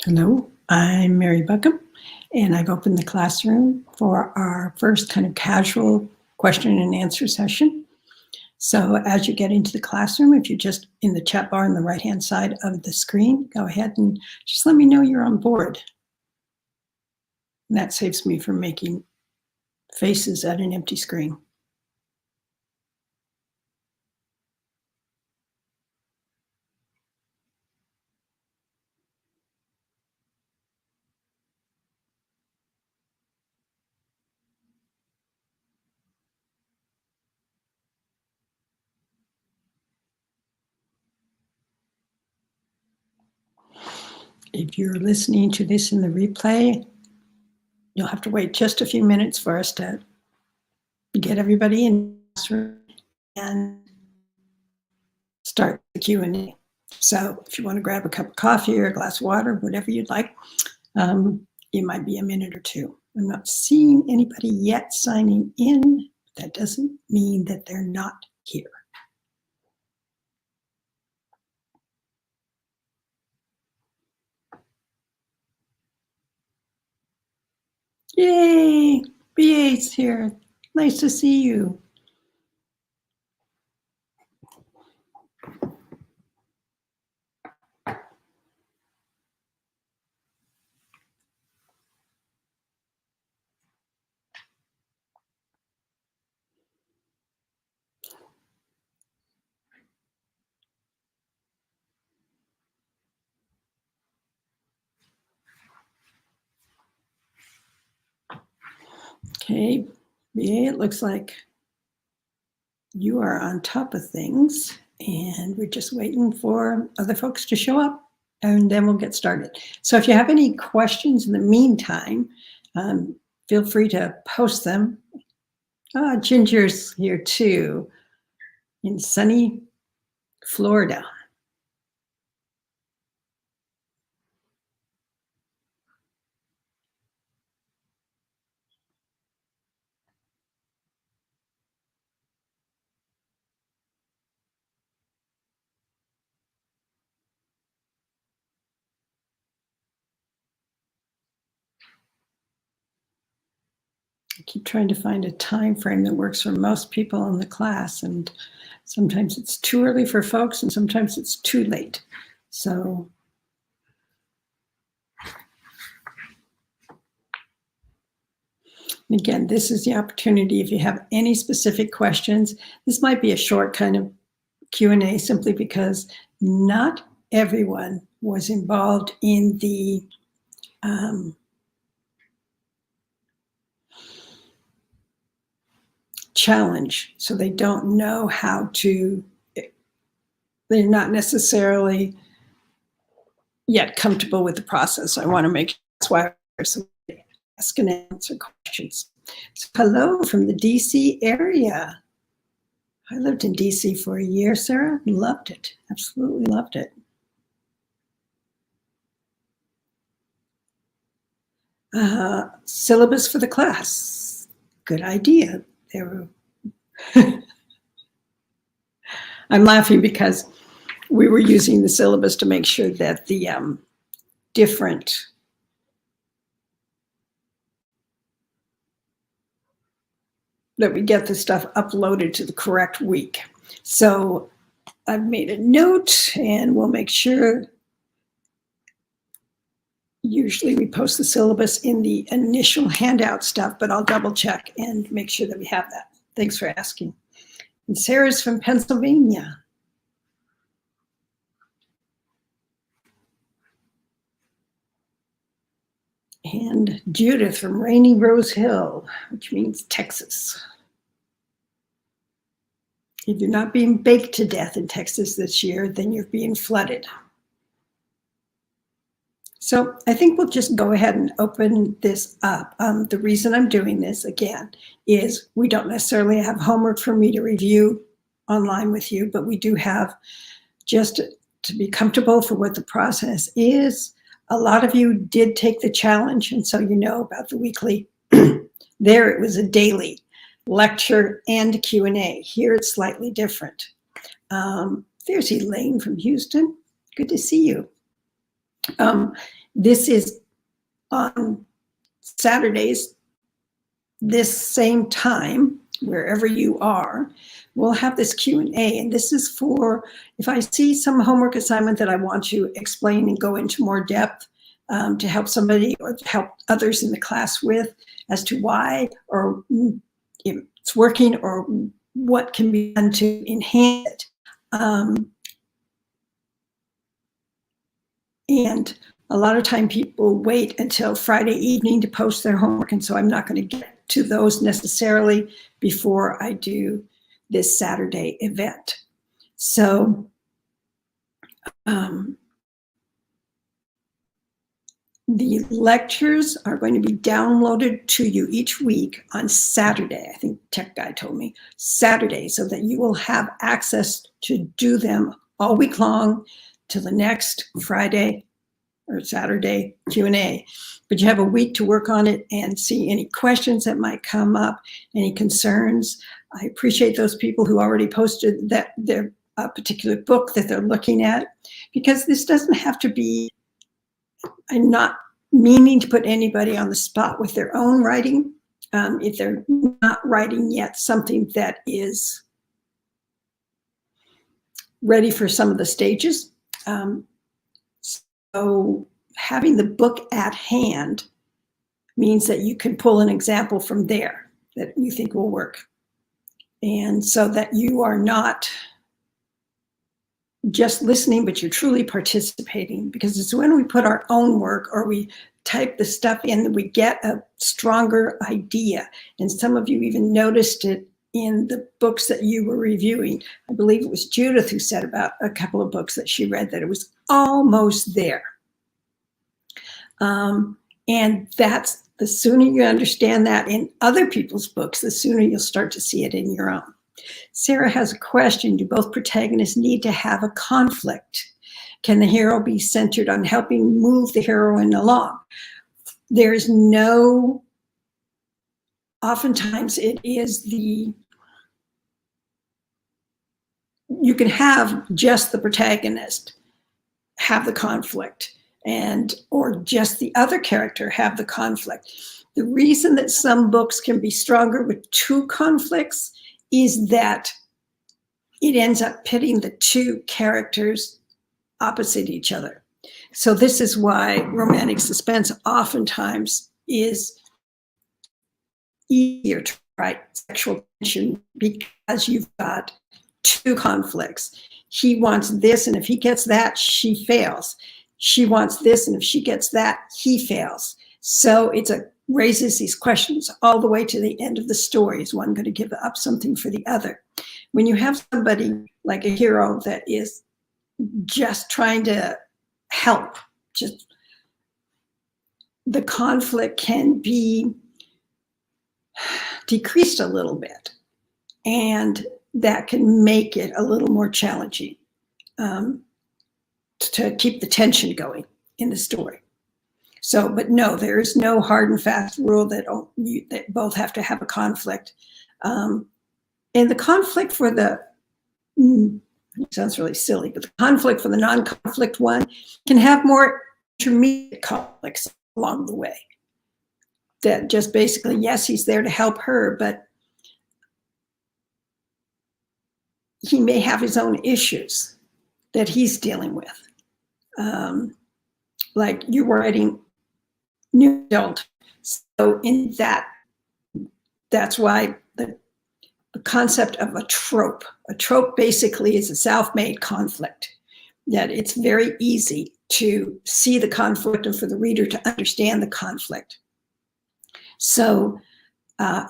Hello, I'm Mary Buckham, and I've opened the classroom for our first kind of casual question and answer session. So as you get into the classroom, if you're just in the chat bar on the right-hand side of the screen, go ahead and just let me know you're on board. And that saves me from making faces at an empty screen. If you're listening to this in the replay, you'll have to wait just a few minutes for us to get everybody in the classroom and start the Q&A. So if you want to grab a cup of coffee or a glass of water, whatever you'd like, it might be a minute or two. I'm not seeing anybody yet signing in. That doesn't mean that they're not here. Yay, BA's here. Nice to see you. Okay, BA, it looks like you are on top of things, and we're just waiting for other folks to show up, and then we'll get started. So if you have any questions in the meantime, feel free to post them. Ginger's here too, in sunny Florida. I keep trying to find a time frame that works for most people in the class, and sometimes it's too early for folks and sometimes it's too late. So again, this is the opportunity. If you have any specific questions, this might be a short kind of Q&A simply because not everyone was involved in the challenge. So they don't know how to, they're not necessarily yet comfortable with the process. So I want to make sure that's why I ask and answer questions. So hello from the DC area. I lived in DC for a year, Sarah. Loved it. Absolutely loved it. Syllabus for the class. Good idea. I'm laughing because we were using the syllabus to make sure that the that we get the stuff uploaded to the correct week. So I've made a note and we'll make sure. Usually we post the syllabus in the initial handout stuff, but I'll double check and make sure that we have that. Thanks for asking. And Sarah's from Pennsylvania. And Judith from rainy Rose Hill, which means Texas. If you're not being baked to death in Texas this year, then you're being flooded. So I think we'll just go ahead and open this up. The reason I'm doing this, again, is we don't necessarily have homework for me to review online with you, but we do have, just to be comfortable for what the process is. A lot of you did take the challenge, and so you know about the weekly. There it was a daily lecture and Q&A. Here it's slightly different. There's Elaine from Houston. Good to see you. This is on Saturdays, this same time, wherever you are, we'll have this Q&A, and this is for if I see some homework assignment that I want to explain and go into more depth to help somebody or to help others in the class with as to why or if it's working or what can be done to enhance it. And a lot of time people wait until Friday evening to post their homework, and so I'm not going to get to those necessarily before I do this Saturday event. So the lectures are going to be downloaded to you each week on Saturday. I think Tech Guy told me Saturday, so that you will have access to do them all week long till the next Friday or Saturday Q&A. But you have a week to work on it and see any questions that might come up, any concerns. I appreciate those people who already posted that their particular book that they're looking at, because this doesn't have to be, I'm not meaning to put anybody on the spot with their own writing. If they're not writing yet something that is ready for some of the stages. So having the book at hand means that you can pull an example from there that you think will work. And so that you are not just listening, but you're truly participating, because it's when we put our own work or we type the stuff in that we get a stronger idea. And some of you even noticed it in the books that you were reviewing. I believe it was Judith who said about a couple of books that she read that it was almost there. And that's, the sooner you understand that in other people's books, the sooner you'll start to see it in your own. Sarah has a question. Do both protagonists need to have a conflict? Can the hero be centered on helping move the heroine along? There's no, oftentimes it is the, you can have just the protagonist have the conflict, and or just the other character have the conflict. The reason that some books can be stronger with two conflicts is that it ends up pitting the two characters opposite each other. So this is why romantic suspense oftentimes is easier to write sexual tension, because you've got two conflicts. He wants this, and if he gets that, she fails. She wants this, and if she gets that, he fails. So it's a raises these questions all the way to the end of the story. Is one going to give up something for the other? When you have somebody like a hero that is just trying to help, just the conflict can be decreased a little bit, and that can make it a little more challenging to keep the tension going in the story. So, but no, there is no hard and fast rule that both have to have a conflict. And the conflict for the, it sounds really silly, but the conflict for the non-conflict one can have more intermediate conflicts along the way. That just basically, yes, he's there to help her, but he may have his own issues that he's dealing with. Like you're writing new adult. So in that's why the concept of a trope basically is a self-made conflict, that it's very easy to see the conflict and for the reader to understand the conflict. So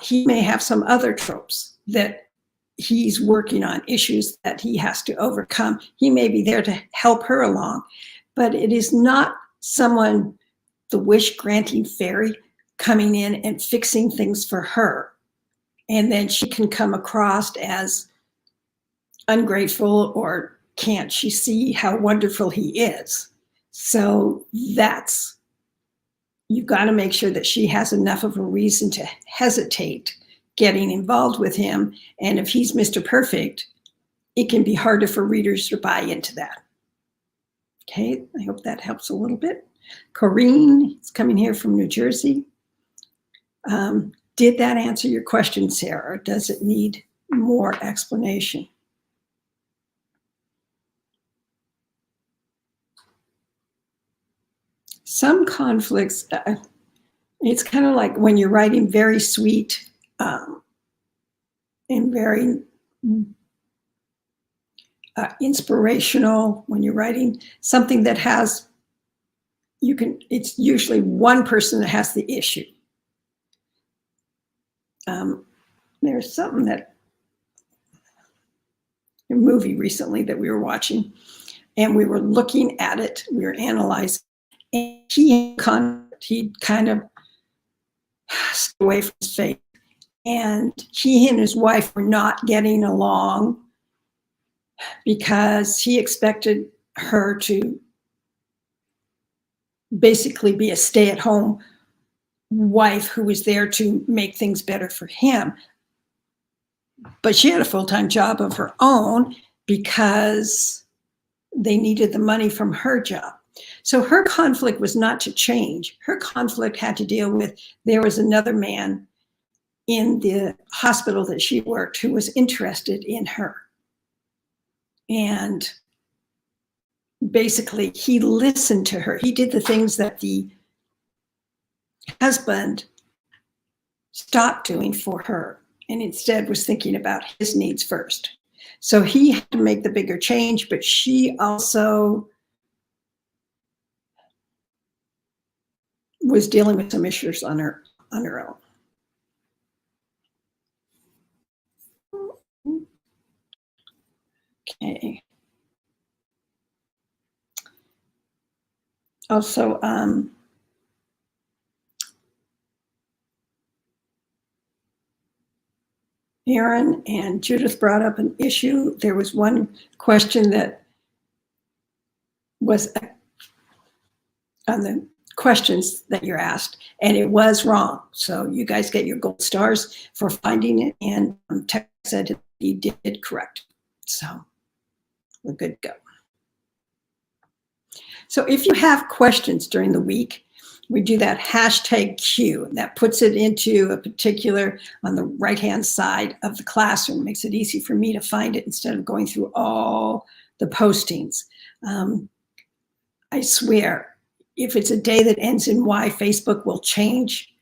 he may have some other tropes that he's working on, issues that he has to overcome. He may be there to help her along, but it is not someone, the wish-granting fairy, coming in and fixing things for her. And then she can come across as ungrateful, or can't she see how wonderful he is? So that's, you've got to make sure that she has enough of a reason to hesitate getting involved with him. And if he's Mr. Perfect, it can be harder for readers to buy into that. Okay, I hope that helps a little bit. Corrine is coming here from New Jersey. Did that answer your question, Sarah, or does it need more explanation? Some conflicts, it's kind of like when you're writing very sweet and very inspirational, when you're writing something that has, it's usually one person that has the issue. There's something that, a movie recently that we were watching, and we were looking at it, we were analyzing, and he kind of stayed away from his faith. And he and his wife were not getting along because he expected her to basically be a stay-at-home wife who was there to make things better for him. But she had a full-time job of her own because they needed the money from her job. So her conflict was not to change. Her conflict had to deal with, there was another man in the hospital that she worked who was interested in her. And basically he listened to her. He did the things that the husband stopped doing for her and instead was thinking about his needs first. So he had to make the bigger change, but she also was dealing with some issues on her own. Okay. Also, Aaron and Judith brought up an issue. There was one question that was on the questions that you're asked, and it was wrong. So you guys get your gold stars for finding it, and Tech said he did correct. So we're good to go. So if you have questions during the week, we do that #Q, and that puts it into a particular, on the right-hand side of the classroom, makes it easy for me to find it instead of going through all the postings. I swear, if it's a day that ends in Y, Facebook will change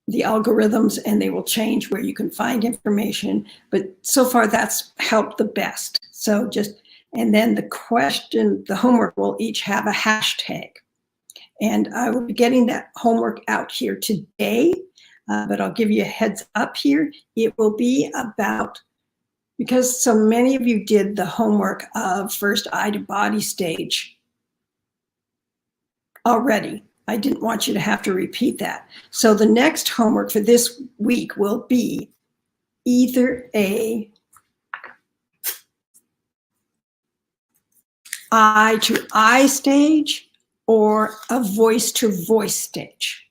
the algorithms and they will change where you can find information. But so far that's helped the best. So just, and then the question, the homework will each have a hashtag. And I will be getting that homework out here today, but I'll give you a heads up here. It will be about, because so many of you did the homework of first eye to body stage already. I didn't want you to have to repeat that. So the next homework for this week will be either a eye to eye stage or a voice to voice stage.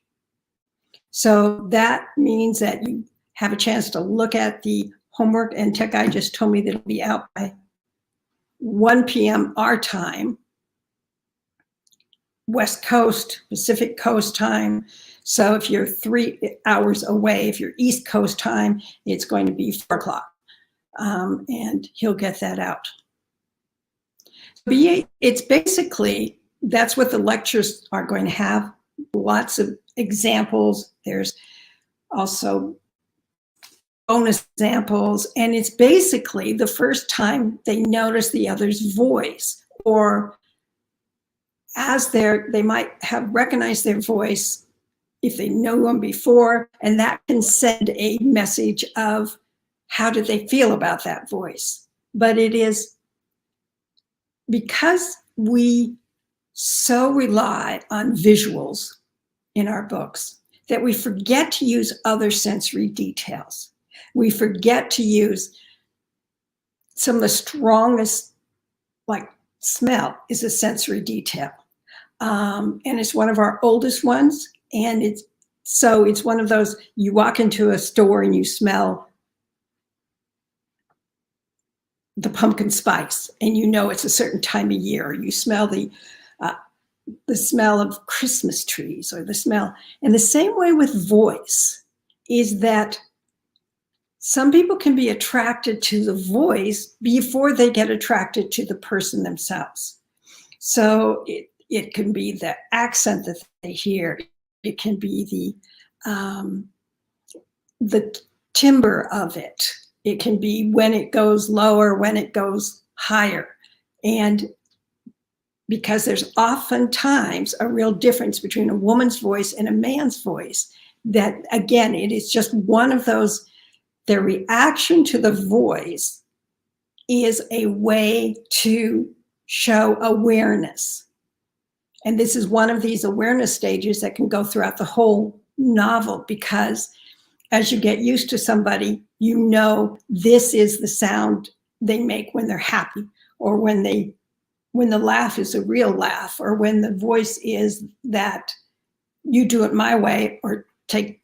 So that means that you have a chance to look at the homework, and Tech Eye just told me that it'll be out by 1 p.m. our time, West Coast, Pacific Coast time. So if you're 3 hours away, if you're East Coast time, it's going to be 4 o'clock. And he'll get that out. But it's basically, that's what the lectures are going to have. Lots of examples. There's also bonus examples. And it's basically the first time they notice the other's voice, or as they might have recognized their voice if they know them before, and that can send a message of how did they feel about that voice. But it is because we so rely on visuals in our books that we forget to use other sensory details. We forget to use some of the strongest, like smell is a sensory detail. And it's one of our oldest ones. And it's one of those, you walk into a store and you smell the pumpkin spice and you know it's a certain time of year. You smell the the smell of Christmas trees, or the smell. And the same way with voice is that some people can be attracted to the voice before they get attracted to the person themselves. So it can be the accent that they hear. It can be the timbre of it. It can be when it goes lower, when it goes higher. And because there's oftentimes a real difference between a woman's voice and a man's voice, that again, it is just one of those, their reaction to the voice is a way to show awareness. And this is one of these awareness stages that can go throughout the whole novel, because as you get used to somebody, you know this is the sound they make when they're happy, or when the laugh is a real laugh, or when the voice is that you do it my way, or take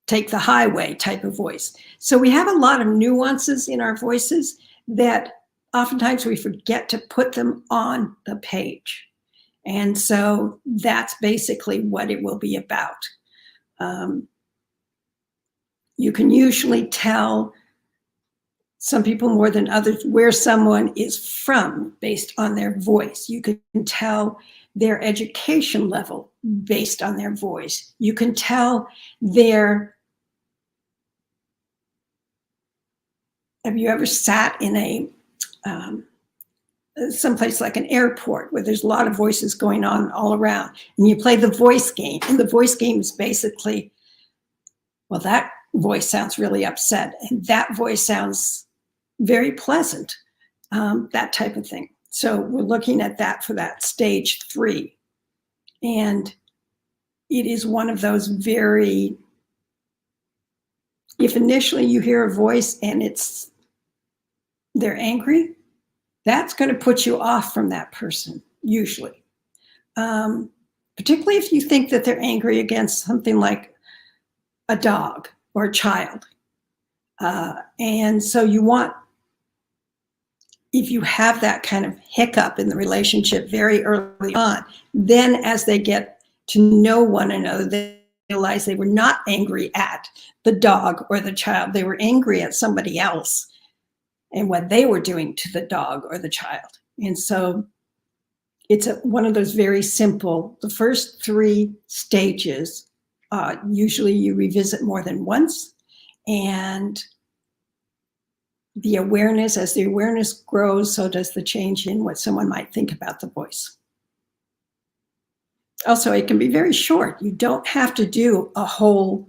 the highway type of voice. So we have a lot of nuances in our voices that oftentimes we forget to put them on the page. And so that's basically what it will be about. You can usually tell, some people more than others, where someone is from based on their voice. You can tell their education level based on their voice. You can tell their, have you ever sat in a, someplace like an airport where there's a lot of voices going on all around, and you play the voice game, and the voice game is basically, well, that voice sounds really upset, and that voice sounds very pleasant, that type of thing. So we're looking at that for that stage 3. And it is one of those very, if initially you hear a voice and they're angry, that's going to put you off from that person, usually. Particularly if you think that they're angry against something like a dog or a child. And so you want, if you have that kind of hiccup in the relationship very early on, then as they get to know one another, they realize they were not angry at the dog or the child. They were angry at somebody else and what they were doing to the dog or the child. And so it's one of those very simple, the first 3 stages, usually you revisit more than once. And the awareness, as the awareness grows, so does the change in what someone might think about the voice. Also, it can be very short. You don't have to do a whole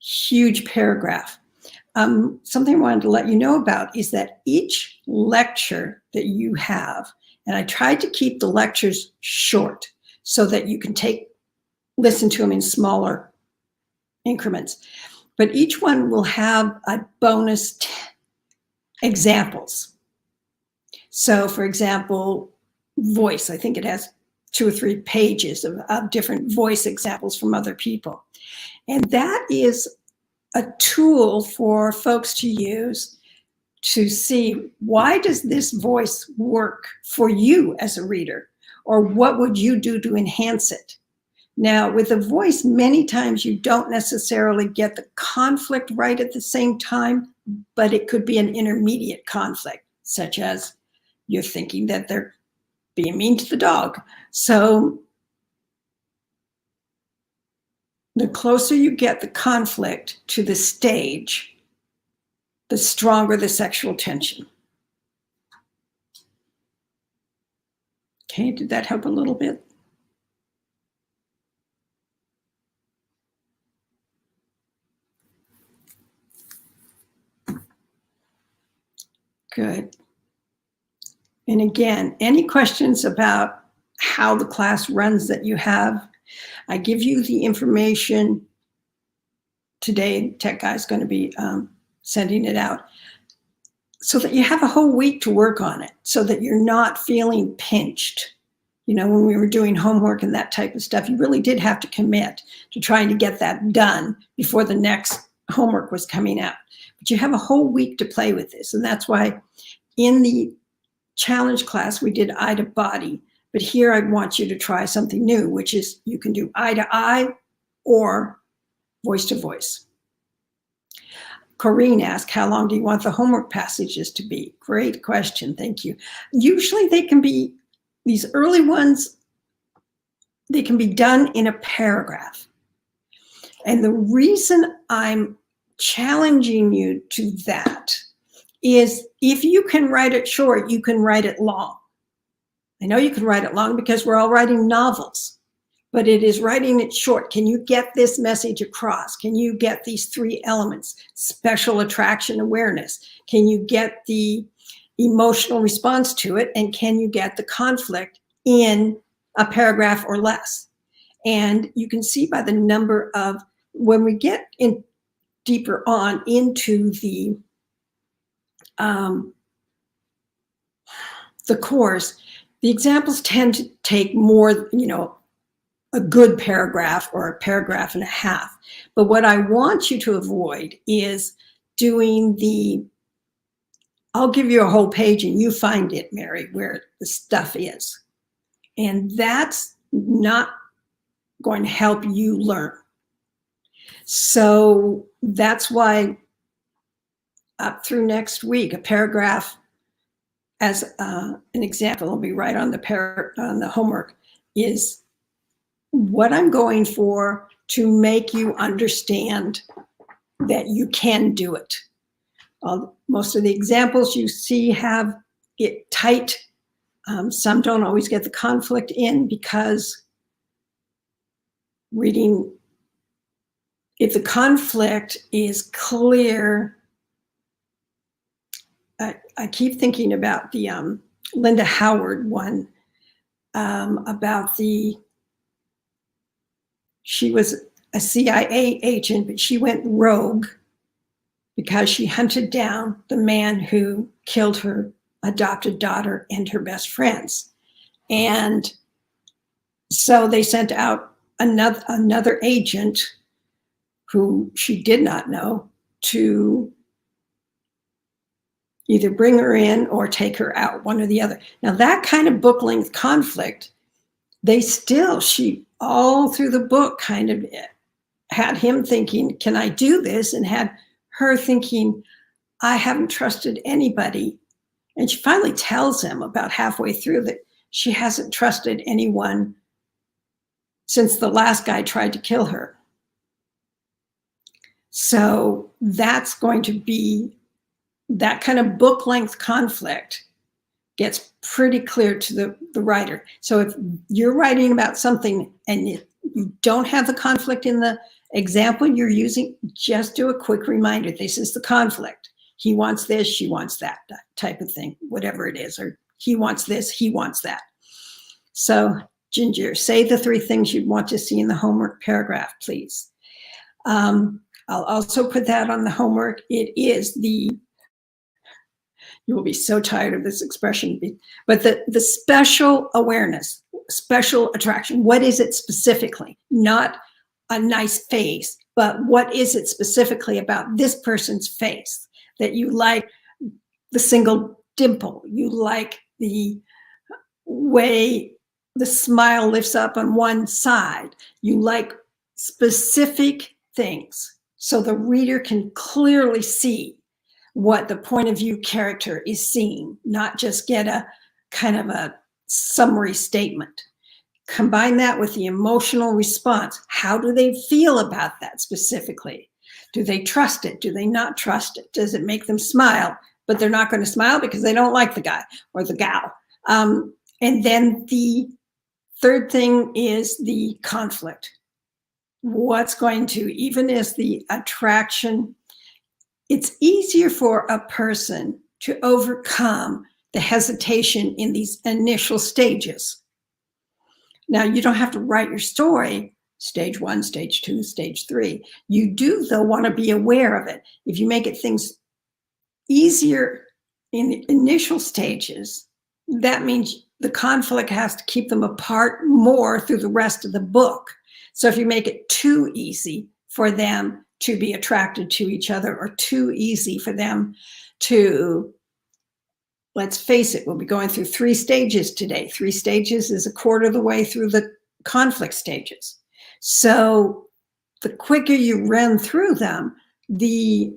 huge paragraph. Something I wanted to let you know about is that each lecture that you have, and I tried to keep the lectures short so that you can listen to them in smaller increments, but each one will have a bonus examples. So for example, voice, I think it has 2 or 3 pages of different voice examples from other people. And that is a tool for folks to use to see, why does this voice work for you as a reader? Or what would you do to enhance it? Now, with a voice, many times you don't necessarily get the conflict right at the same time, but it could be an intermediate conflict, such as you're thinking that they're being mean to the dog. So the closer you get the conflict to the stage, the stronger the sexual tension. Okay, did that help a little bit? Good. And again, any questions about how the class runs that you have, I give you the information today. Tech Guy's going to be sending it out so that you have a whole week to work on it, so that you're not feeling pinched. You know, when we were doing homework and that type of stuff, you really did have to commit to trying to get that done before the next homework was coming out. But you have a whole week to play with this. And that's why in the challenge class, we did Ida Body, But here I want you to try something new, which is you can do eye to eye or voice to voice. Corrine asked, how long do you want the homework passages to be? Great question, thank you. Usually they can be, these early ones, they can be done in a paragraph. And the reason I'm challenging you to that is if you can write it short, you can write it long. I know you can write it long because we're all writing novels, but it is writing it short. Can you get this message across? Can you get these three elements? Special attraction awareness. Can you get the emotional response to it? And can you get the conflict in a paragraph or less? And you can see by the number of, when we get in deeper on into the course, the examples tend to take more, a good paragraph or a paragraph and a half. But what I want you to avoid is doing the, I'll give you a whole page and you find it, Mary, where the stuff is. And that's not going to help you learn. So that's why up through next week, a paragraph as an example, will be right on the homework, is what I'm going for to make you understand that you can do it. Most of the examples you see have it tight. Some don't always get the conflict in because reading, if the conflict is clear, I keep thinking about the Linda Howard one about she was a CIA agent, but she went rogue because she hunted down the man who killed her adopted daughter and her best friends. And so they sent out another agent who she did not know to either bring her in or take her out, one or the other. Now that kind of book length conflict, she all through the book kind of had him thinking, can I do this? And had her thinking, I haven't trusted anybody. And she finally tells him about halfway through that she hasn't trusted anyone since the last guy tried to kill her. So that's going to be, that kind of book length conflict gets pretty clear to the writer. So if you're writing about something and you don't have the conflict in the example you're using, just do a quick reminder. This is the conflict. He wants this, she wants that type of thing, whatever it is, or he wants this, he wants that. So Ginger, say the 3 things you'd want to see in the homework paragraph, please. I'll also put that on the homework. It is the, you will be so tired of this expression, but the special awareness, special attraction. What is it specifically? Not a nice face, but what is it specifically about this person's face that you like? The single dimple, you like the way the smile lifts up on one side, you like specific things so the reader can clearly see what the point of view character is seeing, not just get a kind of a summary statement. Combine that with the emotional response. How do they feel about that specifically? Do they trust it? Do they not trust it? Does it make them smile? But they're not going to smile because they don't like the guy or the gal. And then the third thing is the conflict. What's going to, even as the attraction, it's easier for a person to overcome the hesitation in these initial stages. Now, you don't have to write your story, stage 1, stage 2, stage 3. You do, though, want to be aware of it. If you make it things easier in the initial stages, that means the conflict has to keep them apart more through the rest of the book. So if you make it too easy for them to be attracted to each other or too easy for them to let's face it, we'll be going through 3 stages today. 3 stages is a quarter of the way through the conflict stages. So the quicker you run through them, the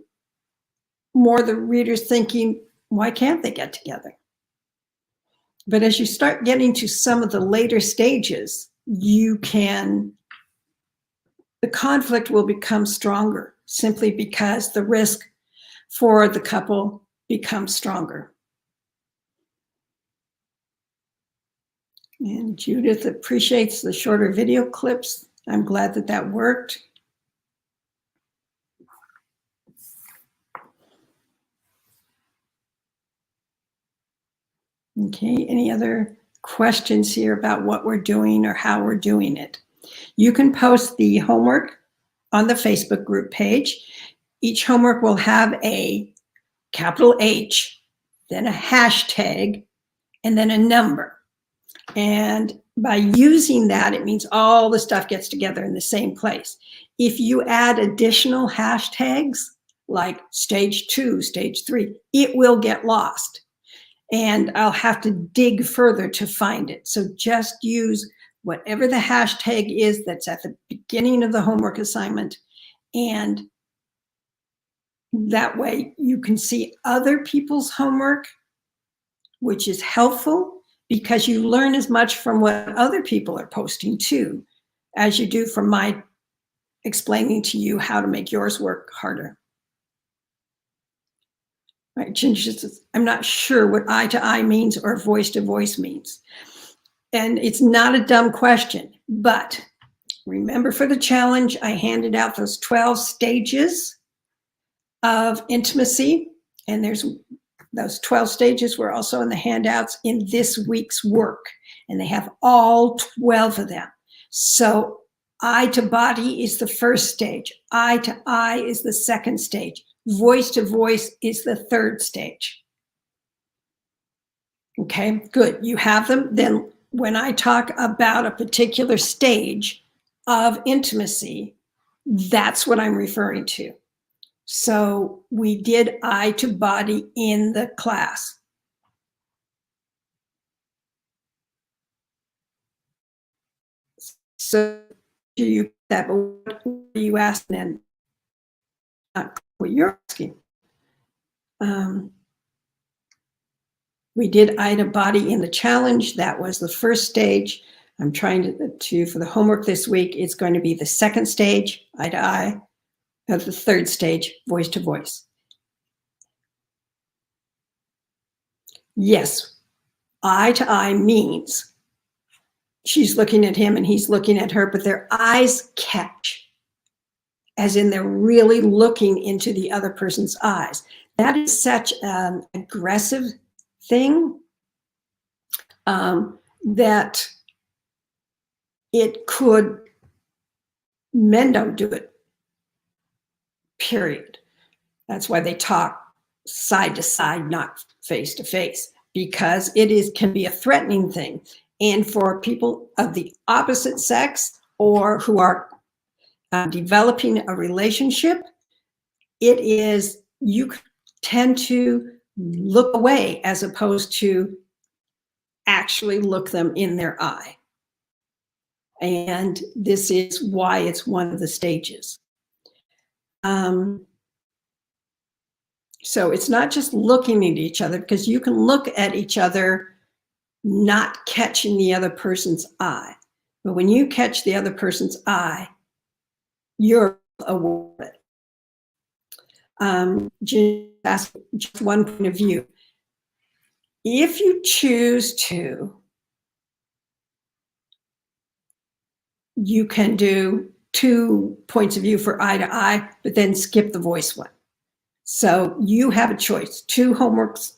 more the reader's thinking, why can't they get together? But as you start getting to some of the later stages, the conflict will become stronger simply because the risk for the couple becomes stronger. And Judith appreciates the shorter video clips. I'm glad that that worked. Okay, any other questions here about what we're doing or how we're doing it? You can post the homework on the Facebook group page. Each homework will have a capital H, then a hashtag, and then a number. And by using that, it means all the stuff gets together in the same place. If you add additional hashtags, like stage 2, stage 3, it will get lost. And I'll have to dig further to find it. So just use whatever the hashtag is that's at the beginning of the homework assignment. And that way you can see other people's homework, which is helpful because you learn as much from what other people are posting too, as you do from my explaining to you how to make yours work harder. Right, Ginger says, I'm not sure what eye to eye means or voice to voice means. And it's not a dumb question, but remember for the challenge, I handed out those 12 stages of intimacy, and there's those 12 stages were also in the handouts in this week's work, and they have all 12 of them. So eye to body is the first stage. Eye to eye is the second stage. Voice to voice is the third stage. Okay, good. You have them. Then when I talk about a particular stage of intimacy, that's what I'm referring to. So we did eye to body in the class. So you that, but what are you asking then? Not what you're asking. We did eye to body in the challenge. That was the first stage. I'm trying to for the homework this week, it's going to be the second stage, eye to eye, of the third stage, voice to voice. Yes, eye to eye means she's looking at him and he's looking at her, but their eyes catch, as in they're really looking into the other person's eyes. That is such an aggressive thing that it could, men don't do it, period. That's why they talk side to side, not face to face, because it can be a threatening thing. And for people of the opposite sex or who are developing a relationship, you tend to look away as opposed to actually look them in their eye. And this is why it's one of the stages. So it's not just looking at each other, because you can look at each other not catching the other person's eye. But when you catch the other person's eye, you're aware of it. Just one point of view. If you choose to, you can do 2 points of view for eye to eye, but then skip the voice one. So you have a choice. 2 homeworks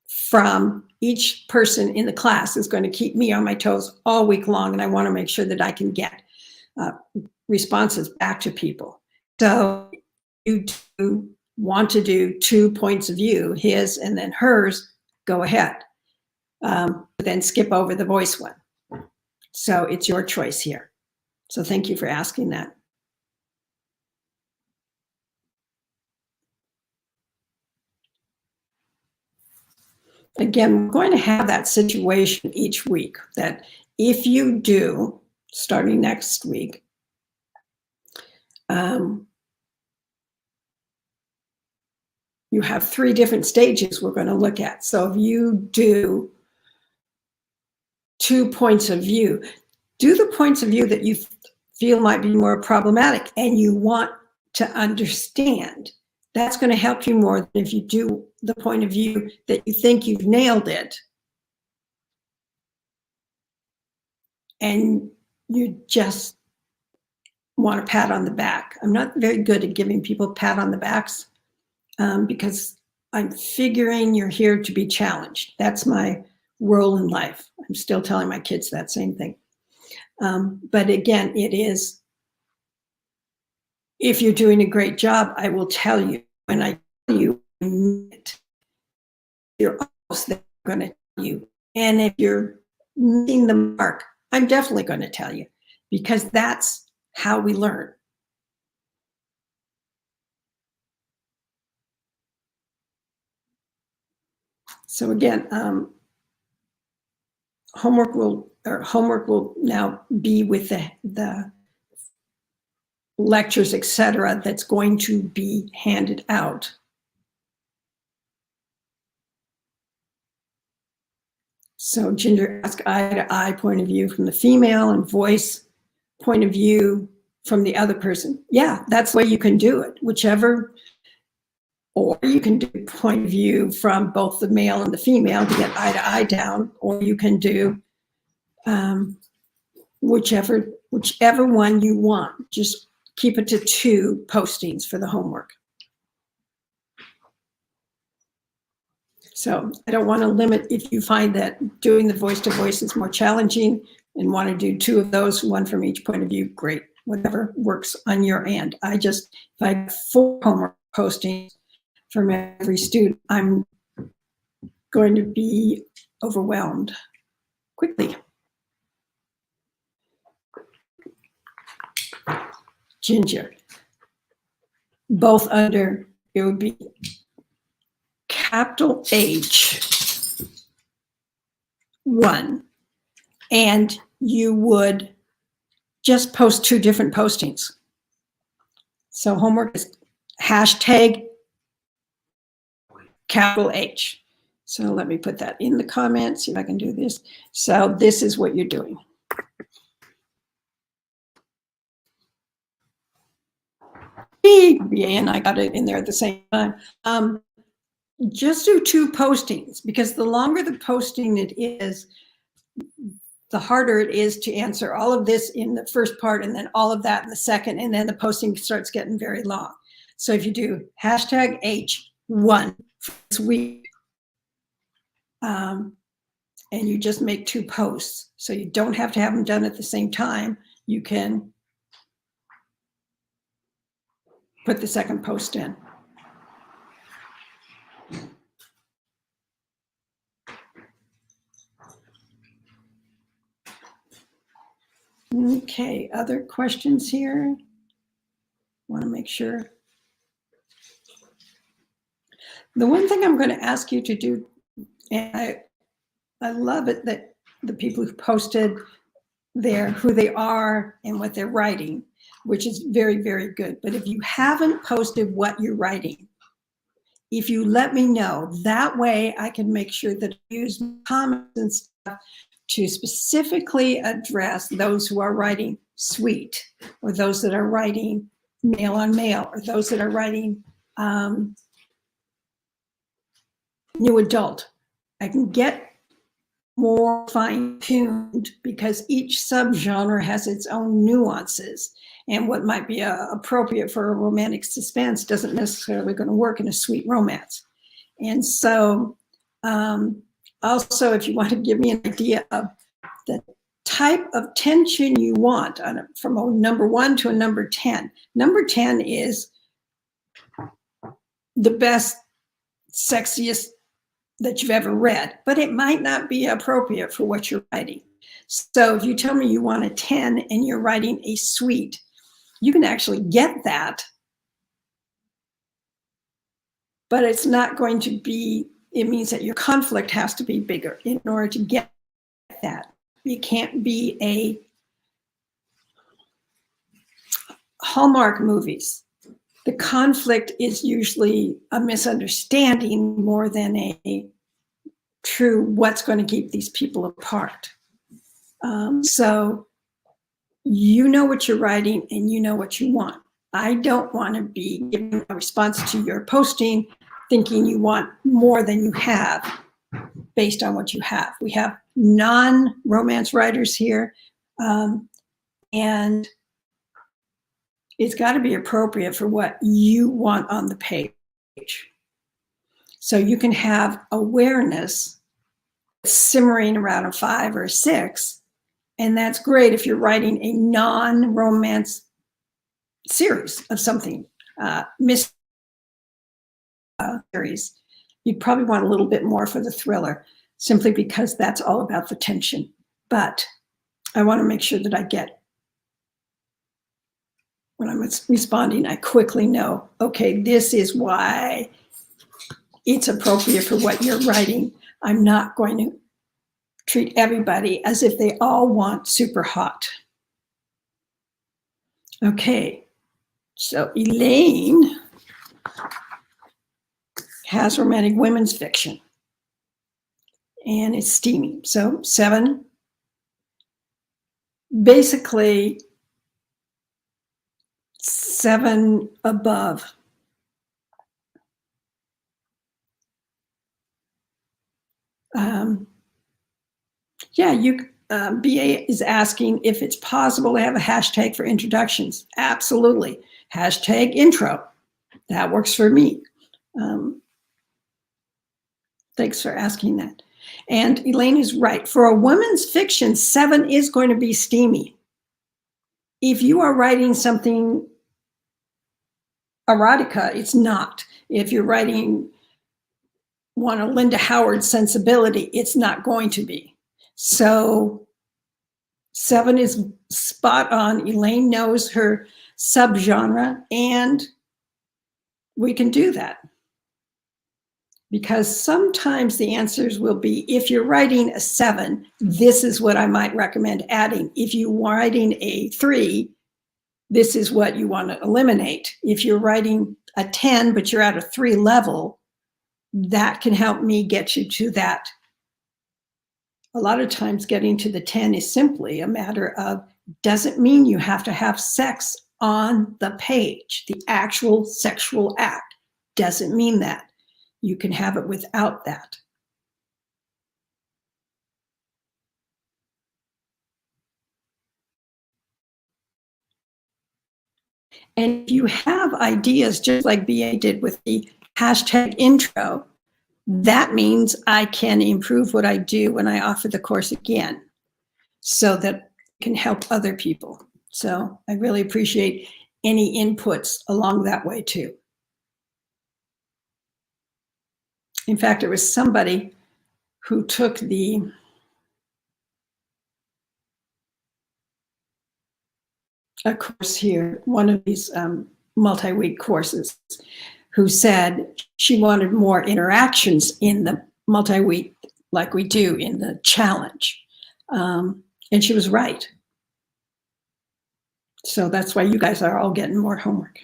from each person in the class is going to keep me on my toes all week long, and I want to make sure that I can get responses back to people. So you do want to do 2 points of view, his and then hers, go ahead. But then skip over the voice one. So it's your choice here. So thank you for asking that. again, we're going to have that situation each week that if you do, starting next week, you have 3 different stages we're going to look at. So if you do 2 points of view, do the points of view that you feel might be more problematic and you want to understand. That's going to help you more than if you do the point of view that you think you've nailed it and you just want a pat on the back. I'm not very good at giving people pat on the backs because I'm figuring you're here to be challenged. That's my role in life. I'm still telling my kids that same thing. But again, it is, if you're doing a great job, I will tell you. When I tell you, I mean it. You're almost there, I'm going to tell you. And if you're missing the mark, I'm definitely going to tell you, because that's how we learn. So again, homework will now be with the lectures, etc., that's going to be handed out. So Ginger asked eye-to-eye point of view from the female and voice point of view from the other person. Yeah, that's the way you can do it, whichever, or you can do point of view from both the male and the female to get eye-to-eye down, or you can do whichever one you want. Just keep it to 2 postings for the homework. So I don't want to limit. If you find that doing the voice-to-voice is more challenging and want to do 2 of those, 1 from each point of view, great. Whatever works on your end. If I have 4 homework postings from every student, I'm going to be overwhelmed quickly. Ginger, both under, it would be capital H 1, and you would just post 2 different postings. So homework is hashtag capital H. So let me put that in the comments, see if I can do this. So this is what you're doing. And I got it in there at the same time. Just do 2 postings, because the longer the posting it is, the harder it is to answer all of this in the first part and then all of that in the second, and then the posting starts getting very long. So if you do hashtag H1 for this week, and you just make 2 posts, so you don't have to have them done at the same time, you can put the second post in. Okay, other questions here? Want to make sure. The one thing I'm going to ask you to do, and I love it that the people who posted there, who they are and what they're writing, which is very, very good. But if you haven't posted what you're writing, if you let me know, that way I can make sure that I use comments and stuff to specifically address those who are writing sweet, or those that are writing male on male, or those that are writing new adult. I can get more fine-tuned because each subgenre has its own nuances, and what might be appropriate for a romantic suspense doesn't necessarily going to work in a sweet romance. And so also, if you want to give me an idea of the type of tension you want from a number 1 to a number 10. Number 10 is the best, sexiest that you've ever read, but it might not be appropriate for what you're writing. So if you tell me you want a 10 and you're writing a sweet, you can actually get that, but it's not going to be it means that your conflict has to be bigger in order to get that. You can't be a Hallmark movies. The conflict is usually a misunderstanding more than a true what's going to keep these people apart. So you know what you're writing and you know what you want. I don't want to be giving a response to your posting thinking you want more than you have based on what you have. We have non-romance writers here, and it's got to be appropriate for what you want on the page. So you can have awareness simmering around a 5 or a 6, and that's great if you're writing a non-romance series of something, series. You'd probably want a little bit more for the thriller, simply because that's all about the tension. But I want to make sure that I get, when I'm responding, I quickly know, okay, this is why it's appropriate for what you're writing. I'm not going to treat everybody as if they all want super hot. Okay, so Elaine has romantic women's fiction, and it's steamy. So 7, basically 7 above. Yeah, BA is asking if it's possible to have a hashtag for introductions. Absolutely. Hashtag intro. That works for me. Thanks for asking that. And Elaine is right. For a women's fiction, 7 is going to be steamy. If you are writing something erotica, it's not. If you're writing one of Linda Howard's sensibility, it's not going to be. So 7 is spot on. Elaine knows her subgenre, and we can do that. Because sometimes the answers will be, if you're writing a 7, this is what I might recommend adding. If you're writing a 3, this is what you want to eliminate. If you're writing a 10, but you're at a 3 level, that can help me get you to that. A lot of times getting to the 10 is simply a matter of, doesn't mean you have to have sex on the page. The actual sexual act doesn't mean that. You can have it without that. And if you have ideas, just like BA did with the hashtag intro, that means I can improve what I do when I offer the course again, so that it can help other people. So I really appreciate any inputs along that way too. In fact, it was somebody who took a course here, one of these multi-week courses, who said she wanted more interactions in the multi-week like we do in the challenge. And she was right. So that's why you guys are all getting more homework.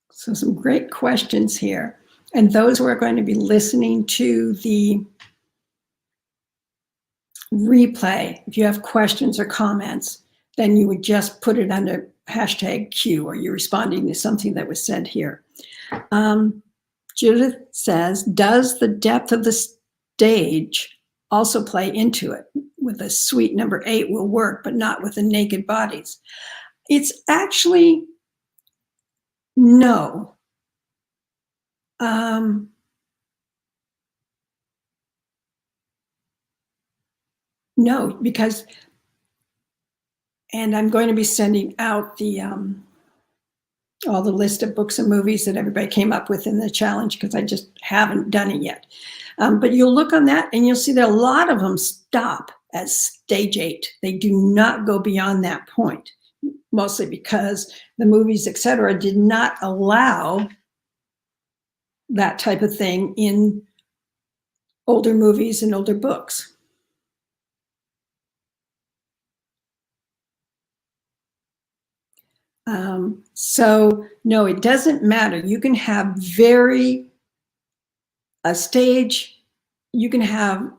So some great questions here. And those who are going to be listening to the replay, if you have questions or comments, then you would just put it under hashtag Q, or you're responding to something that was said here. Judith says, does the depth of the stage also play into it? With a suite number 8 will work, but not with the naked bodies. It's actually no. No, because, and I'm going to be sending out the all the list of books and movies that everybody came up with in the challenge, because I just haven't done it yet. But you'll look on that and you'll see that a lot of them stop at stage 8. They do not go beyond that point, mostly because the movies, etc., did not allow that type of thing in older movies and older books. So no, it doesn't matter. You can have a stage, you can have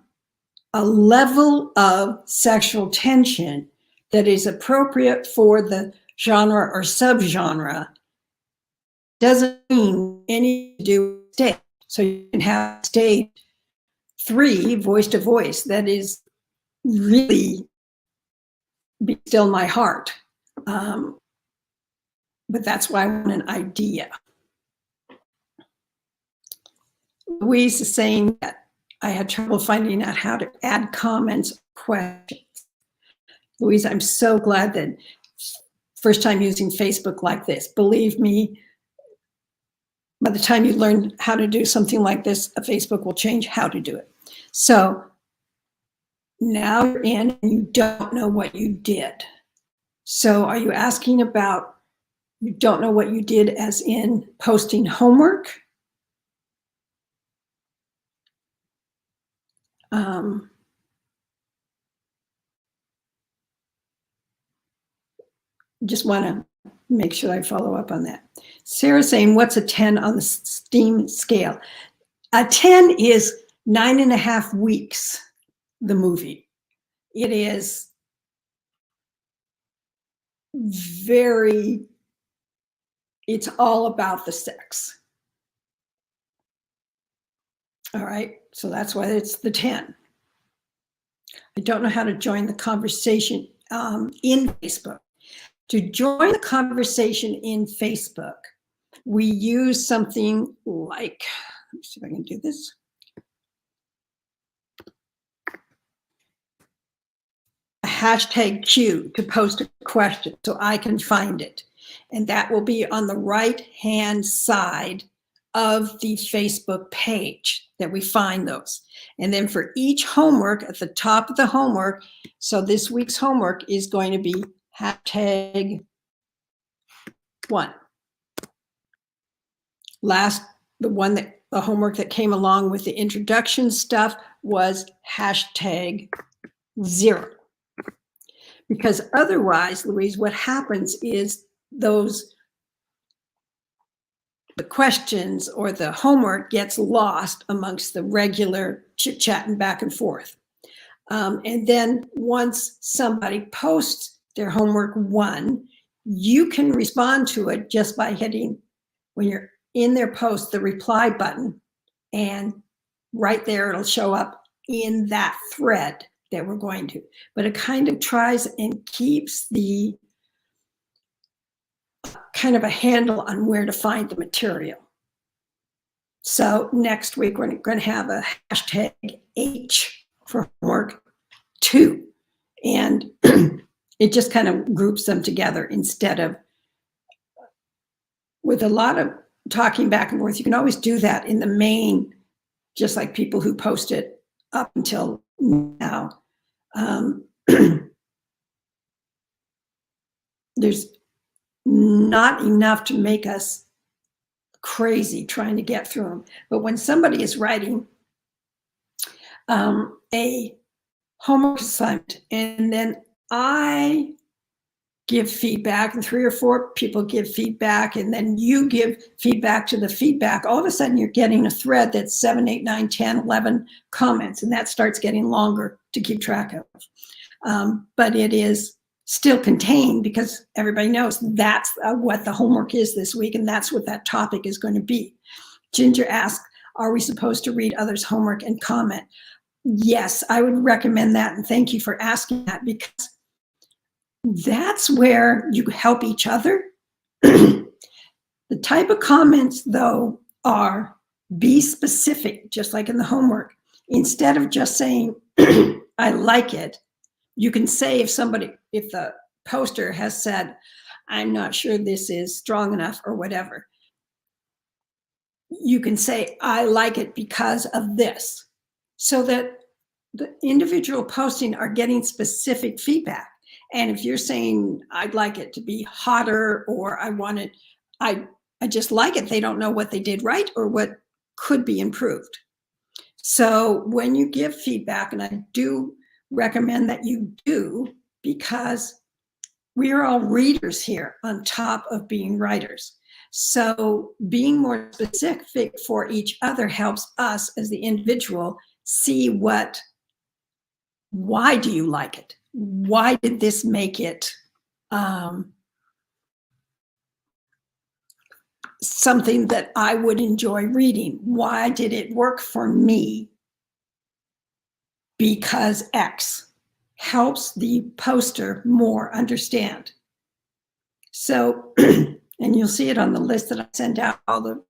a level of sexual tension that is appropriate for the genre or subgenre. Doesn't mean anything to do with stage. So you can have stage 3, voice to voice, that is really Be Still My Heart. But that's why I want an idea. Louise is saying that I had trouble finding out how to add comments or questions. Louise, I'm so glad that first time using Facebook like this. Believe me, by the time you learn how to do something like this, Facebook will change how to do it. So now you're in and you don't know what you did. So are you asking about you don't know what you did as in posting homework? Just want to make sure I follow up on that. Sarah's saying, what's a 10 on the STEAM scale? A 10 is 9.5 weeks, the movie. It is it's all about the sex. All right, so that's why it's the 10. I don't know how to join the conversation in Facebook. To join the conversation in Facebook, we use something like, let me see if I can do this. A hashtag Q to post a question so I can find it. And that will be on the right-hand side of the Facebook page that we find those. And then for each homework, at the top of the homework, so this week's homework is going to be hashtag 1. The homework that came along with the introduction stuff was hashtag 0. Because otherwise, Louise, what happens is the questions or the homework gets lost amongst the regular chit-chat and back and forth. And then once somebody posts their homework 1, you can respond to it just by hitting, when you're in their post, the reply button, and right there it'll show up in that thread that we're going to. But it kind of tries and keeps the kind of a handle on where to find the material. So next week we're going to have a hashtag H for homework 2, and it just kind of groups them together instead of with a lot of talking back and forth. You can always do that in the main, just like people who post it up until now. There's not enough to make us crazy trying to get through them. But when somebody is writing a homework assignment, and then I give feedback, and 3 or 4 people give feedback, and then you give feedback to the feedback, all of a sudden you're getting a thread that's 7, 8, 9, 10, 11 comments, and that starts getting longer to keep track of. But it is still contained because everybody knows that's what the homework is this week, and that's what that topic is going to be. Ginger asked, are we supposed to read others' homework and comment? Yes, I would recommend that, and thank you for asking that, because that's where you help each other. The type of comments, though, are be specific, just like in the homework. Instead of just saying, I like it, you can say if the poster has said, I'm not sure this is strong enough or whatever. You can say, I like it because of this, so that the individual posting are getting specific feedback. And if you're saying, I'd like it to be hotter, or I want it, I just like it, they don't know what they did right or what could be improved. So when you give feedback, and I do recommend that you do, because we are all readers here on top of being writers. So being more specific for each other helps us as the individual see why do you like it? Why did this make it something that I would enjoy reading? Why did it work for me? Because X helps the poster more understand. So, and you'll see it on the list that I send out, all the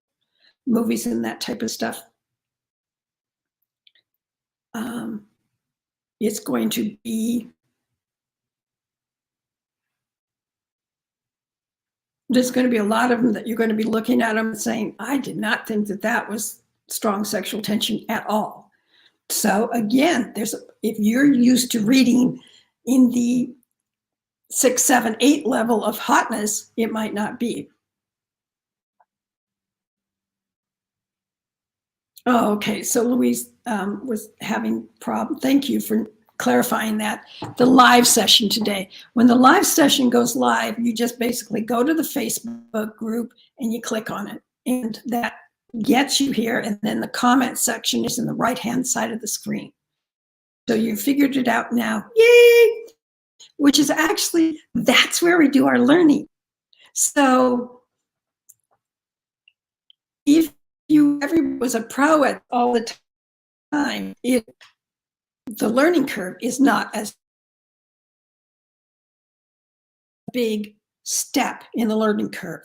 movies and that type of stuff. It's going to be, there's going to be a lot of them that you're going to be looking at them and saying, I did not think that that was strong sexual tension at all. So again, if you're used to reading in the 6, 7, 8 level of hotness, it might not be. Oh, okay. So Louise was having problem. Thank you for clarifying that. The live session today. When the live session goes live, you just basically go to the Facebook group and you click on it. And that gets you here. And then the comment section is in the right-hand side of the screen. So you figured it out now. Yay! Which is actually, that's where we do our learning. So if you ever was a pro at all the time, the learning curve is not as big step in the learning curve.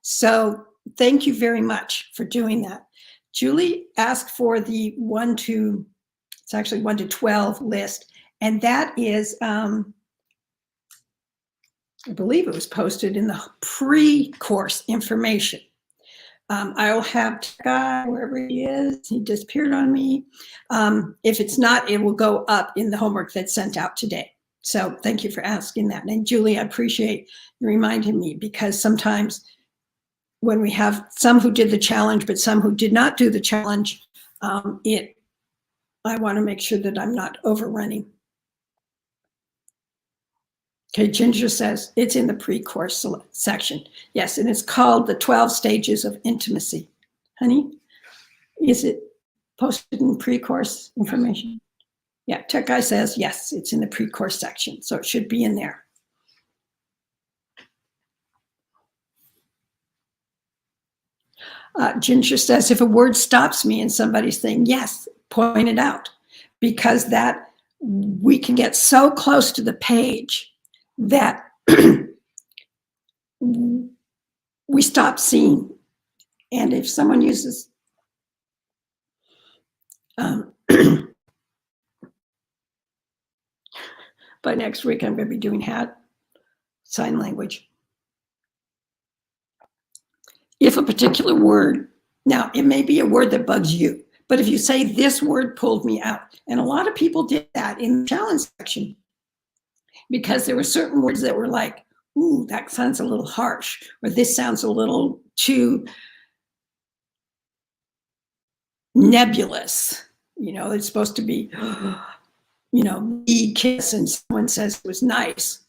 So thank you very much for doing that. Julie asked for the 1 to 12 list, and that is, I believe it was posted in the pre-course information. I'll have Guy, wherever he is, he disappeared on me. If it's not, it will go up in the homework that's sent out today. So thank you for asking that. And Julie, I appreciate you reminding me, because sometimes when we have some who did the challenge, but some who did not do the challenge, I want to make sure that I'm not overrunning. Okay, Ginger says it's in the pre-course section. Yes, and it's called the 12 Stages of Intimacy. Honey, is it posted in pre-course information? Yeah, Tech Guy says, yes, it's in the pre-course section, so it should be in there. Ginger says, if a word stops me and somebody's saying, yes, point it out, because that we can get so close to the page that we stop seeing. And if someone uses by next week, I'm going to be doing sign language. If a particular word, now it may be a word that bugs you, but if you say this word pulled me out, and a lot of people did that in the challenge section, because there were certain words that were like, ooh, that sounds a little harsh, or this sounds a little too nebulous. You know, it's supposed to be, you know, the kiss, and someone says it was nice.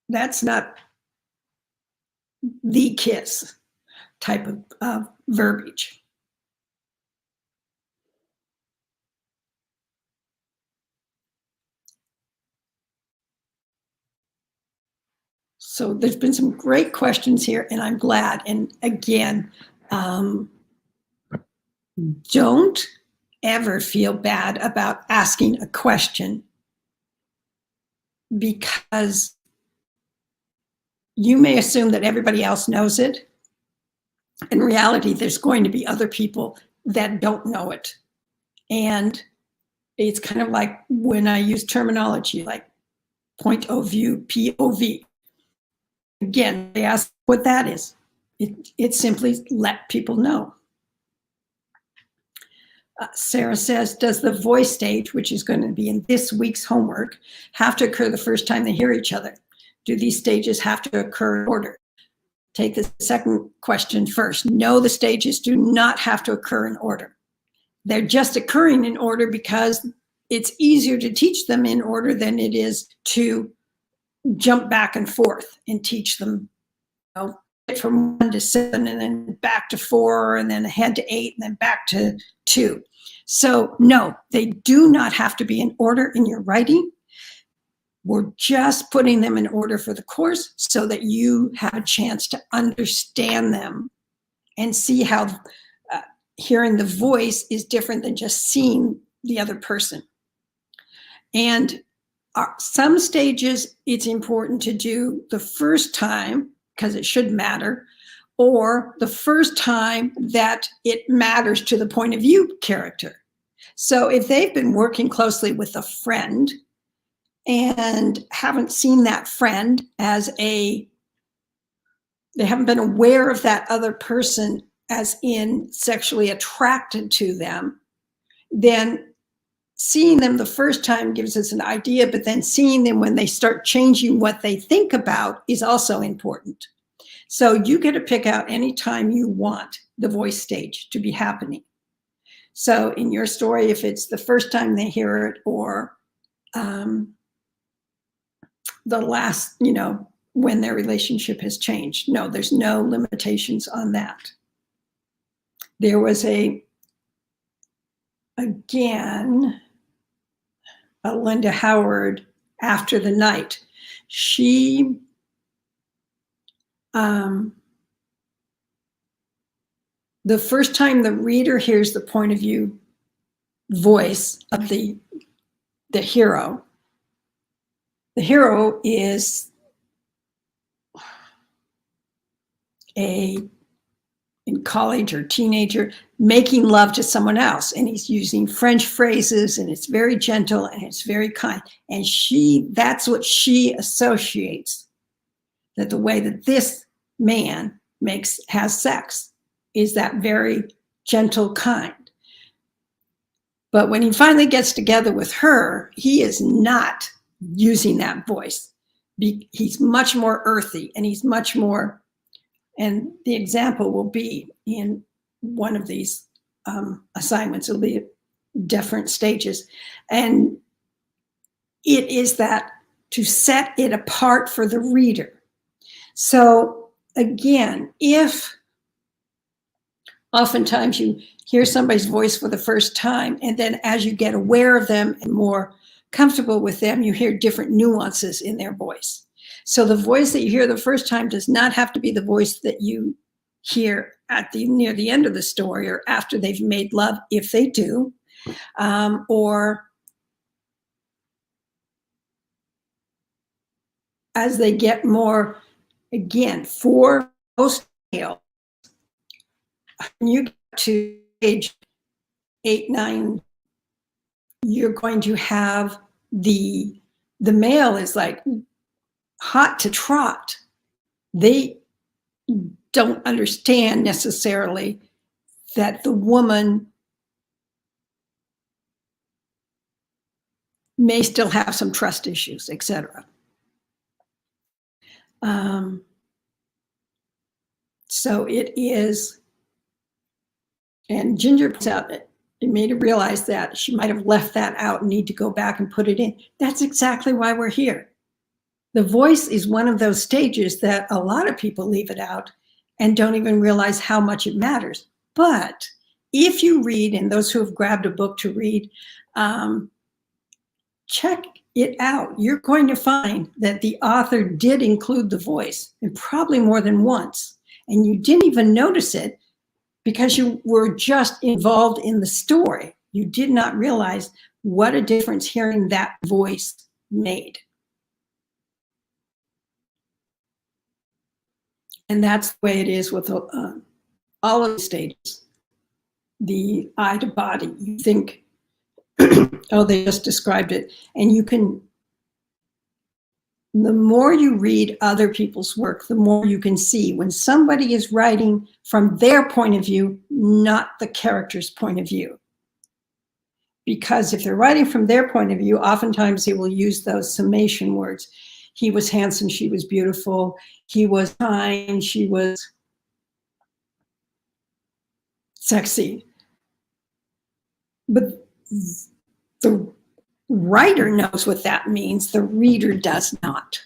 That's not the kiss type of verbiage. So there's been some great questions here, and I'm glad. And again, don't ever feel bad about asking a question, because you may assume that everybody else knows it. In reality, there's going to be other people that don't know it. And it's kind of like when I use terminology like point of view, POV. Again, they ask what that is. It simply let people know. Sarah says, does the voice stage, which is going to be in this week's homework, have to occur the first time they hear each other? Do these stages have to occur in order? Take the second question first. No, the stages do not have to occur in order. They're just occurring in order because it's easier to teach them in order than it is to jump back and forth and teach them, you know, from 1 to 7 and then back to 4 and then ahead to 8 and then back to 2. So no, they do not have to be in order in your writing. We're just putting them in order for the course so that you have a chance to understand them and see how hearing the voice is different than just seeing the other person. And some stages, it's important to do the first time because it should matter, or the first time that it matters to the point of view character. So if they've been working closely with a friend and haven't seen that friend as they haven't been aware of that other person as in sexually attracted to them, then seeing them the first time gives us an idea, but then seeing them when they start changing what they think about is also important. So you get to pick out any time you want the voice stage to be happening. So in your story, if it's the first time they hear it or the last, you know, when their relationship has changed. No, there's no limitations on that. There was again, Linda Howard, After the Night. She the first time the reader hears the point of view voice of the hero is in college or teenager making love to someone else, and he's using French phrases and it's very gentle and it's very kind, and that's what she associates, that the way that this man has sex is that very gentle kind. But when he finally gets together with her, he is not using that voice. He's much more earthy and he's much more, and the example will be in one of these assignments. It'll be at different stages. And it is that to set it apart for the reader. So again, if oftentimes you hear somebody's voice for the first time, and then as you get aware of them and more comfortable with them, you hear different nuances in their voice. So the voice that you hear the first time does not have to be the voice that you hear near the end of the story or after they've made love, if they do, or as they get more, again, for most males, when you get to age 8, 9, you're going to have the male is like hot to trot. They don't understand necessarily that the woman may still have some trust issues, etc. So it is, and Ginger puts out that it made her realize that she might have left that out and need to go back and put it in. That's exactly why we're here. The voice is one of those stages that a lot of people leave it out and don't even realize how much it matters. But if you read, and those who have grabbed a book to read, check it out. You're going to find that the author did include the voice, and probably more than once. And you didn't even notice it because you were just involved in the story. You did not realize what a difference hearing that voice made. And that's the way it is with all of the stages. The eye to body, you think, oh, they just described it. And you can the more you read other people's work, the more you can see when somebody is writing from their point of view, not the character's point of view. Because if they're writing from their point of view, oftentimes they will use those summation words. He was handsome, she was beautiful, he was kind, she was sexy. But the writer knows what that means, the reader does not.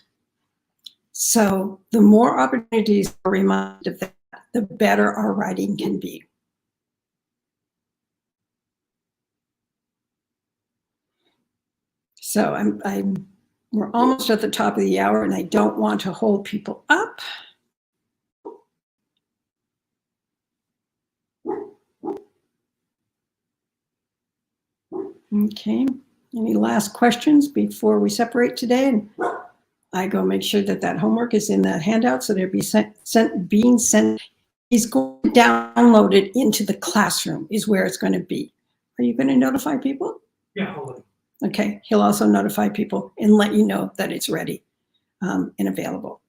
So the more opportunities are reminded of that, the better our writing can be. So we're almost at the top of the hour and I don't want to hold people up. Okay, any last questions before we separate today? And I go make sure that that homework is in that handout so they'll be being sent. He's going to download it into the classroom is where it's going to be. Are you going to notify people? Yeah, hold on. Okay, he'll also notify people and let you know that it's ready and available.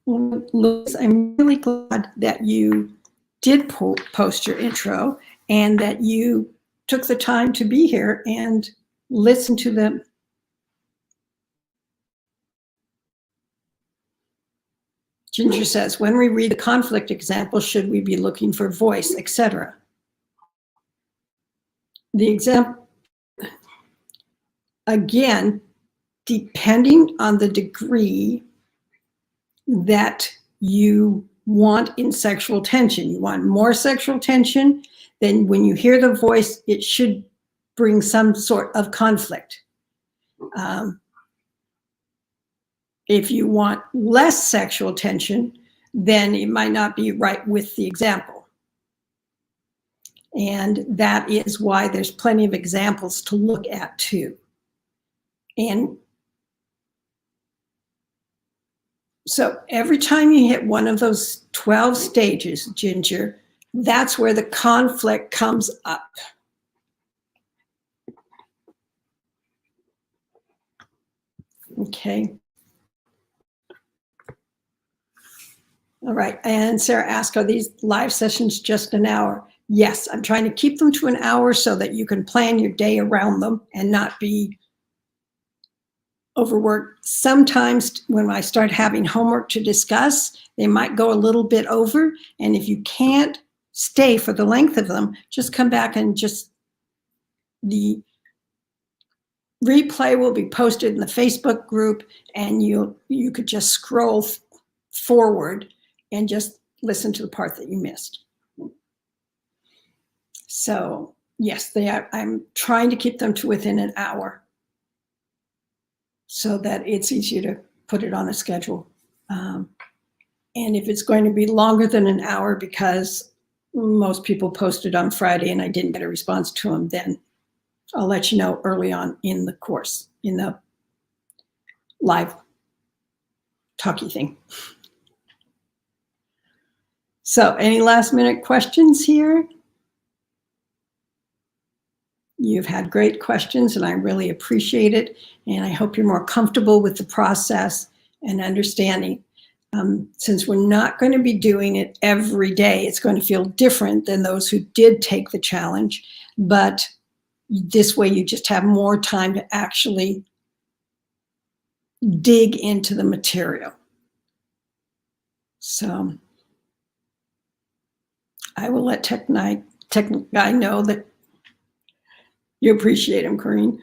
Well, Louise, I'm really glad that you did post your intro and that you took the time to be here and listen to them. Ginger says, when we read the conflict example, should we be looking for voice, etc.? The example, again, depending on the degree that you want in sexual tension. You want more sexual tension, then when you hear the voice, it should bring some sort of conflict. If you want less sexual tension, then it might not be right with the example. And that is why there's plenty of examples to look at too. And so every time you hit one of those 12 stages, Ginger, that's where the conflict comes up. Okay. All right, and Sarah asked, are these live sessions just an hour? Yes, I'm trying to keep them to an hour so that you can plan your day around them and not be overworked. Sometimes when I start having homework to discuss, they might go a little bit over, and if you can't stay for the length of them, just come back and the replay will be posted in the Facebook group, and you could just scroll forward and just listen to the part that you missed. So yes, I'm trying to keep them to within an hour so that it's easier to put it on a schedule. And if it's going to be longer than an hour because most people posted on Friday and I didn't get a response to them, then I'll let you know early on in the course, in the live talkie thing. So any last minute questions here? You've had great questions and I really appreciate it. And I hope you're more comfortable with the process and understanding. Since we're not going to be doing it every day, it's going to feel different than those who did take the challenge. But this way you just have more time to actually dig into the material. So I will let Tech Guy know that you appreciate him, Corrine.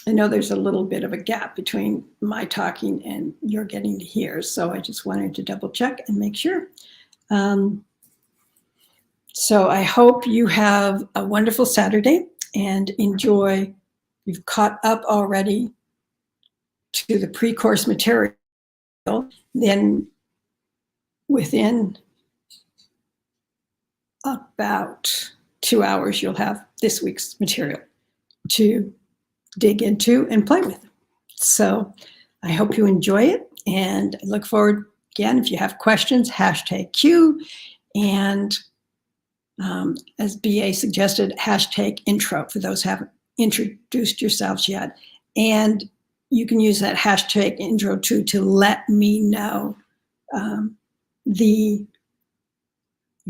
I know there's a little bit of a gap between my talking and you're getting to hear, so I just wanted to double check and make sure. So I hope you have a wonderful Saturday and enjoy. You've caught up already to the pre-course material. Then within about 2 hours, you'll have this week's material to dig into and play with. So I hope you enjoy it and I look forward, again, if you have questions, #Q. And as BA suggested, hashtag intro for those who haven't introduced yourselves yet. And you can use that hashtag intro too to let me know the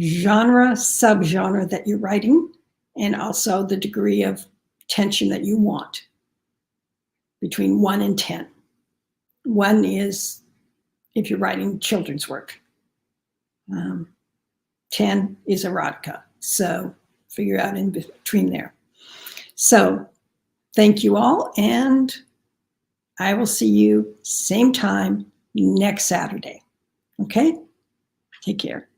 genre, subgenre that you're writing, and also the degree of tension that you want between 1 and 10. 1 is if you're writing children's work. 10 is erotica. So figure out in between there. So thank you all, and I will see you same time next Saturday. Okay? Take care.